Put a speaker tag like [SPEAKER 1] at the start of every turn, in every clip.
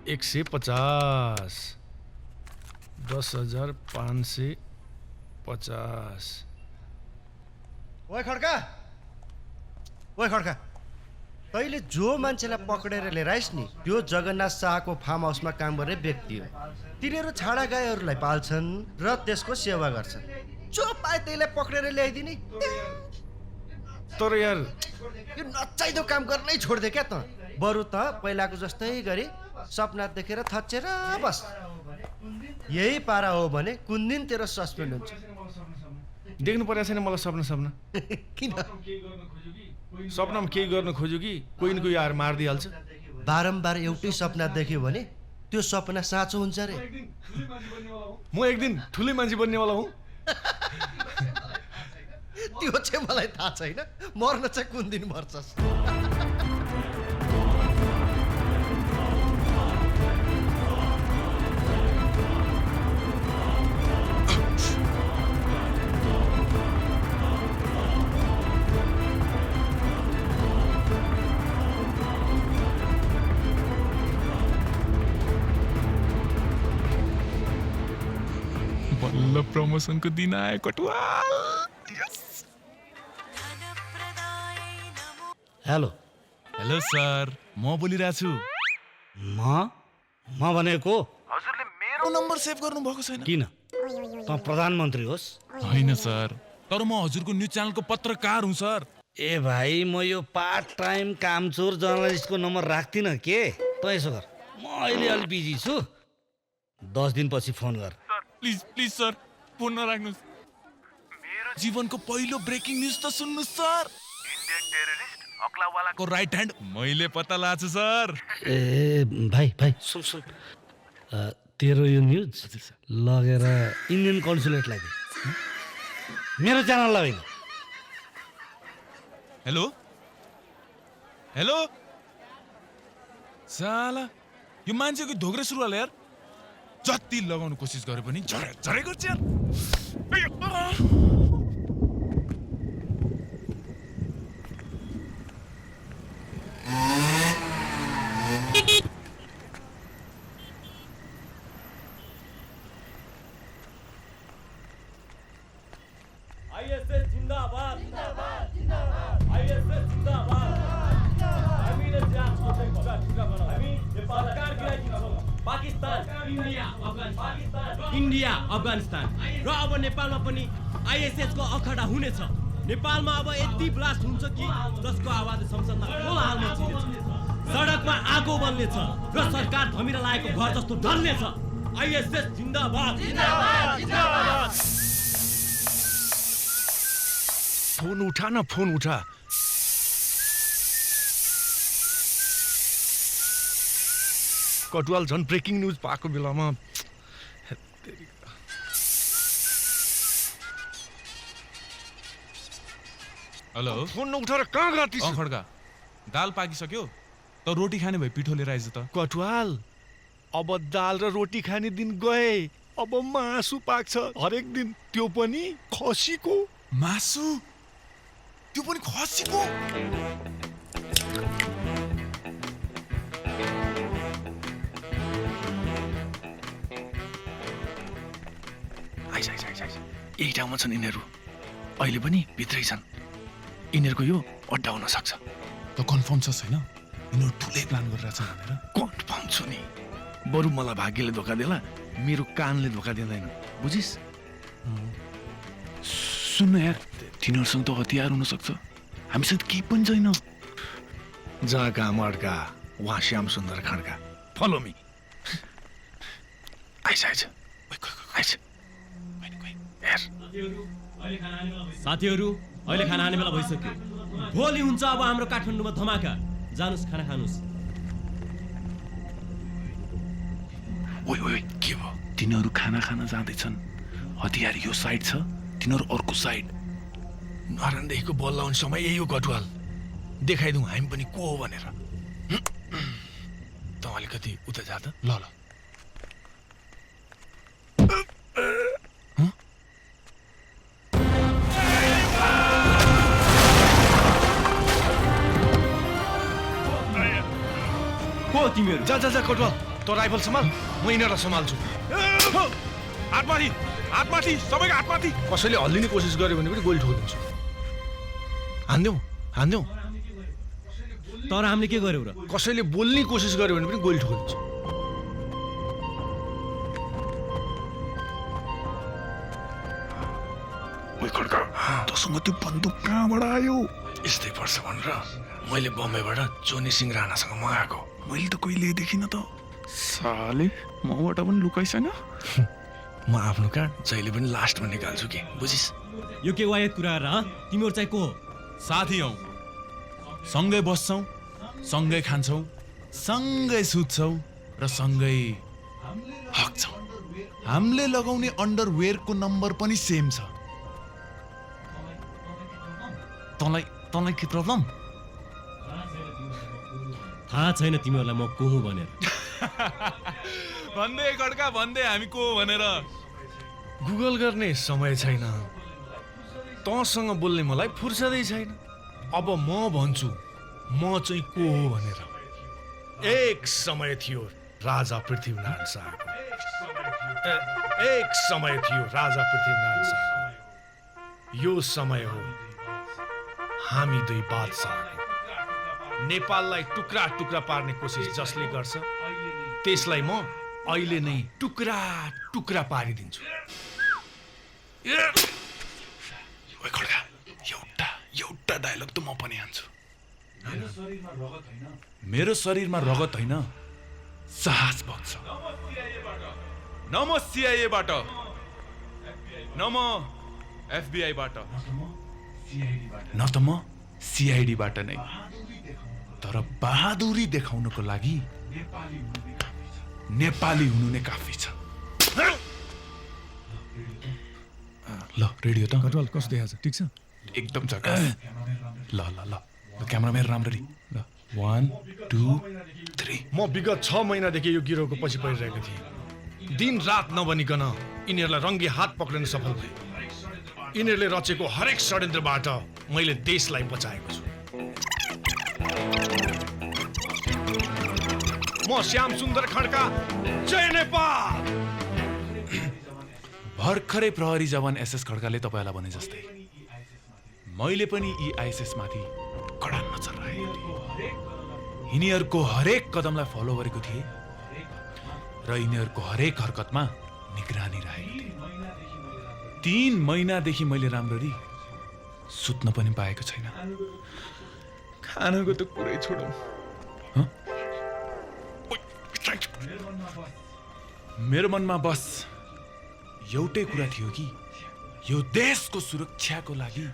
[SPEAKER 1] 150 10,550
[SPEAKER 2] ओए खड्का तैँले जो मान्छेलाई पक्रेर लिएर आइस् नि त्यो जगन्नाथ शाहको फार्म हाउसमा काम गर्ने व्यक्ति हो। तिनीहरू छाडा गाईहरूलाई पाल्छन् र त्यसको सेवा गर्छन्। जो पाए त्यसलाई पक्रेर ल्याइदिने।
[SPEAKER 1] तर यार
[SPEAKER 2] यो नचाहिँदो काम गर्नै छोड्दे क्या त। बरु त पहिलाको जस्तै गरी सपना देखेर थचेर बस। यही पारा हो भने कुन दिन तेरो सस्पेन्ड हुन्छ।
[SPEAKER 1] देख्नु परेको छैन मलाई सपना
[SPEAKER 2] किन
[SPEAKER 1] सपनामा केही गर्न खोज्यो कि कोही न कोही आएर मारिदिइहाल्छ।
[SPEAKER 2] बारम्बार एउटै सपना देख्यो भने त्यो सपना साँचो हुन्छ रे।
[SPEAKER 1] म एक दिन ठुलै मान्छे बन्नेवाला हुँ।
[SPEAKER 2] त्यो चाहिँ मलाई थाहा छैन। मर्न चाहिँ कुन दिन मर्छस्।
[SPEAKER 3] बल्ल प्रमोसनको दिन आयो कटुवाल।
[SPEAKER 4] हेलो
[SPEAKER 3] सर, म बोलिरहेको छु।
[SPEAKER 4] म भनेको
[SPEAKER 3] हजुरले मेरो नम्बर सेभ गर्नु भएको छैन?
[SPEAKER 4] किन त प्रधानमन्त्री होस्?
[SPEAKER 3] होइन सर, तर म हजुरको न्युज च्यानलको पत्रकार हुँ सर।
[SPEAKER 4] ए भाइ, म यो पार्ट टाइम कामचोर जर्नलिस्टको नम्बर राख्दिनँ के। त यसो कर, म अहिले अलि बिजी छु, 10 दिनपछि फोन गर।
[SPEAKER 3] प्लिज सर, फोन नराख्नुहोस्। मेरो जीवनको पहिलो ब्रेकिङ न्युज त सुन्नुहोस् सर। इन्डियन टेररिस्ट अक्लावालाको राइट ह्यान्ड मैले पत्ता लाग्छु सर।
[SPEAKER 4] ए भाइ सुन तेरो यो न्युज लगेर इन्डियन कन्सुलेटलाई दे, मेरो च्यानललाई होइन।
[SPEAKER 3] हेलो साला, यो मान्छेको धोक्रे सुरुवाल यार। जति लगाउनु कोसिस गरे पनि झरै गर्छ यार।
[SPEAKER 5] आईएसएस जिंदाबाद आईएसएस जिंदाबाद। हामीले जाँच गर्दै हामी नेपाल सरकार गिराइदिन्छौँ। पाकिस्तान इन्डिया अफगानिस्तान र अब नेपालमा पनि आईएसएस को अखडा हुनेछ। नेपालमा अब यति ब्लास्ट हुन्छ कि जसको आवाज संसदमा कोलाहलमा छिरेछ। सडकमा आगो बल्नेछ र सरकार धमिरा लागेको घर जस्तो ढल्नेछ। आईएसएस जिन्दाबाद।
[SPEAKER 1] फोन उठा। कटुवाल झन् ब्रेकिङ न्युज पाएको बेलामा।
[SPEAKER 3] हेलो,
[SPEAKER 1] फोन नउठाएर कहाँ गएको थिइस्?
[SPEAKER 3] खड्का, दाल पाकिसक्यो त रोटी खाने भए पिठो लिएर आइज त।
[SPEAKER 1] कटुवाल, अब दाल र रोटी खाने दिन गए, अब मासु पाक्छ हरेक दिन, त्यो पनि खसीको
[SPEAKER 3] मासु, त्यो पनि खसीको।
[SPEAKER 1] यही ठाउँमा छन् यिनीहरू, अहिले पनि भित्रै छन्। यिनीहरूको यो अड्डा हुन सक्छ।
[SPEAKER 3] त कन्फर्म छ छैन? यिनीहरू ठुलै प्लान गरिरहेछ भनेर।
[SPEAKER 1] कन्फर्म छु नि। बरु मलाई भाग्यले धोका देला, मेरो कानले धोका दिँदैन, बुझिस्?
[SPEAKER 3] सुन्न यार, तिनीहरूसँग त हतियार हुन सक्छ, हामीसँग केही पनि छैन।
[SPEAKER 1] जहाँ काम अड्का वहाँ श्याम सुन्दर खड्का। Follow me. आइज।
[SPEAKER 5] साथीहरू, अहिले खाना खाने बेला भइसक्यो। भोलि हुन्छ अब हाम्रो काठमाडौँमा धमाका। जानुस् खाना खानुस्।
[SPEAKER 3] ओइ के भयो? तिनीहरू खाना खान जाँदैछन्। हतियार यो साइड छ, तिनीहरू अर्को साइड।
[SPEAKER 1] नरानदेखिको बल लाउने समय यही हो कटुवाल। देखाइदिउँ हामी पनि को हो भनेर। त अलिकति उता जा त।
[SPEAKER 3] ल
[SPEAKER 5] को तिमीहरू?
[SPEAKER 1] जा कटुवाल। तो राइफल सम्हाल, म यिनीहरूलाई सम्हाल्छु।
[SPEAKER 3] हातमाथि सबैको हातमाथि।
[SPEAKER 1] कसैले हल्लिने कोसिस गर्यो भने पनि गोली ठोकिदिन्छु। हान्देऊ।
[SPEAKER 5] तर हामीले के गर्यौ र?
[SPEAKER 1] कसैले बोल्ने कोसिस गर्यो भने पनि गोली ठोकिदिन्छु। तसँग त्यो बन्दुक कहाँबाट आयो? यस्तै पर्छ भनेर मैले बम्बईबाट जोनी सिंह राणासँग मगाएको।
[SPEAKER 3] मैले त कहिले देखिन त। साले मबाट पनि लुकाइसँग।
[SPEAKER 1] म आफ्नो कार्ड जहिले पनि लास्टमा निकाल्छु कि, बुझिस्?
[SPEAKER 5] यो के वायत कुरा र? तिमीहरू चाहिँ को हो?
[SPEAKER 3] साथी हौ, सँगै बस्छौँ, सँगै खान्छौँ, सँगै सुत्छौँ र सँगै हक्छौँ। हामीले लगाउने अन्डरवेयरको नम्बर पनि सेम छ। तँलाई के प्रब्लम?
[SPEAKER 5] थाहा छैन तिमीहरूलाई म को हुँ भनेर।
[SPEAKER 3] भन्दै खड्का भन्दै हामी को भनेर।
[SPEAKER 1] गुगल गर्ने समय छैन। तँसँग बोल्ने मलाई फुर्सदै छैन। अब म भन्छु म चाहिँ को हो भनेर। एक समय थियो राजा पृथ्वीनारायण शाहको। एक समय थियो राजा पृथ्वीनारायण शाहको। यो समय हो हामी दुई बादशाहको। नेपाललाई टुक्रा टुक्रा पार्ने कोसिस जसले गर्छ त्यसलाई म अहिले नै टुक्रा टुक्रा पारिदिन्छु। एउटा डायलग त म पनि हान्छु।
[SPEAKER 3] मेरो शरीरमा रगत होइन,
[SPEAKER 1] साहस बग्छ।
[SPEAKER 3] न म सिआइएबाट, न म एफबिआईबाट, न त म सिआइडीबाट नै। तर बहादुरी देखाउनको लागि नेपाली हुनु नै काफी छ। ल रेडियो त
[SPEAKER 1] कटवाल कस्तो देखाएको छ? ठिक छ?
[SPEAKER 3] एकदम झकास। ल क्यामेराम्यान राम्ररी। ल 1 2 3।
[SPEAKER 1] म विगत 6 महिनादेखि यो गिरोहको पछि परिरहेको थिएँ। दिन रात नबनिकन यिनीहरूलाई रङ्गी हात पक्रिन सफल भए। यिनीहरूले रचेको हरेक षड्यन्त्रबाट मैले देशलाई बचाएको छु। म श्याम सुन्दर खड्का, जय नेपाल।
[SPEAKER 3] भर्खरै प्रहरी जवान एसएस खड्काले तपाईँलाई भने जस्तै मैले पनि यी आइएसएस माथि कडा नजर राखेको थिएँ। यिनीहरूको हरेक कदमलाई फलो गरेको थिएँ र यिनीहरूको हरेक हरकतमा निगरानी राखेको थिएँ। 3 महिनादेखि मैले राम्ररी सुत्न पनि पाएको छैन। खानको त कुरै छोडौँ। मेरो मनमा बस एउटै कुरा थियो कि यो देशको सुरक्षाको लागि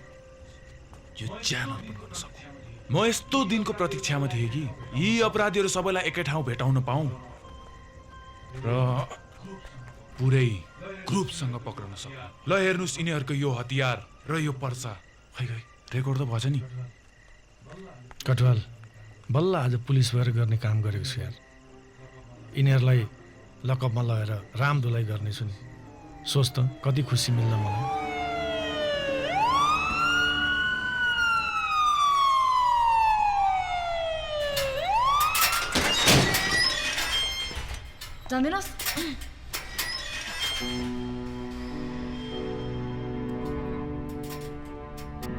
[SPEAKER 3] यो ज्यान अर्पण गर्न सकौँ। म यस्तो दिनको प्रतीक्षामा थिएँ कि यी अपराधीहरू सबैलाई एकै ठाउँ भेटाउन पाऊँ र पुरै ग्रुपसँग पक्रन सकौँ। ल हेर्नुहोस् यिनीहरूको यो हतियार र यो पर्चा। खै रेकर्ड त भएछ नि।
[SPEAKER 1] कटवाल, बल्ल आज पुलिस भएर गर्ने काम गरेको छु यार। यिनीहरूलाई लकअपमा लगेर रामधुलाई गर्नेछु नि। सोच त कति खुसी मिल्ला मलाई।
[SPEAKER 6] जान्दैनस्?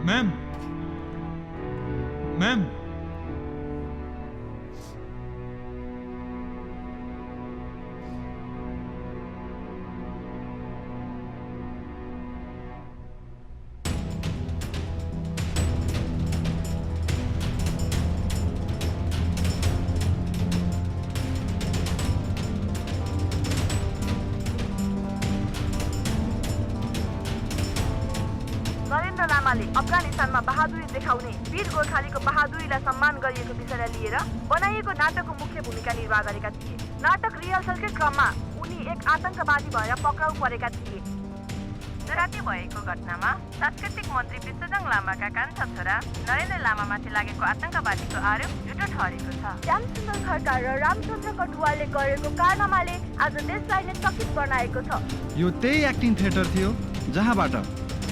[SPEAKER 3] मैम
[SPEAKER 6] नरेन्द्र लामाले अफगानिस्तानमा बहादुरी देखाउने वीर गोर्खालीको बहादुरीलाई सम्मान गरिएको विषयलाई लिएर बनाइएको नाटकको मुख्य भूमिका निर्वाह गरेका थिए। नाटक रिहर्सलकै क्रममा उनी एक आतंकवादी भएर पक्राउ परेका थिए। राति भएको घटनामा सांस्कृतिक मन्त्री विश्वजङ लामाका कान्छा छोरा नरेन्द्र लामामाथि लागेको आतंकवादीको आरोप झुटो ठरेको छ। श्यामसुन्दर खड्का र रामचन्द्र कटुवालले गरेको कारनामाले आज देशलाई नै चकित बनाएको छ।
[SPEAKER 7] यो त्यही एक्टिङ थिएटर थियो जहाँबाट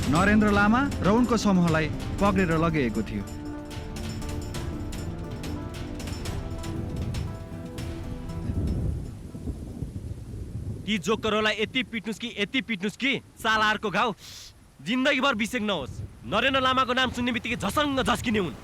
[SPEAKER 7] नरेन्द्र लामा र उनको समूहलाई पक्रेर लगिएको थियो।
[SPEAKER 5] ती जोकरहरूलाई यति पिट्नुस् कि सालाहरूको घाउ जिन्दगीभर बिसेक नहोस्। नरेन्द्र लामाको नाम सुन्ने बित्तिकै झसङ्ग झस्किने हुन्।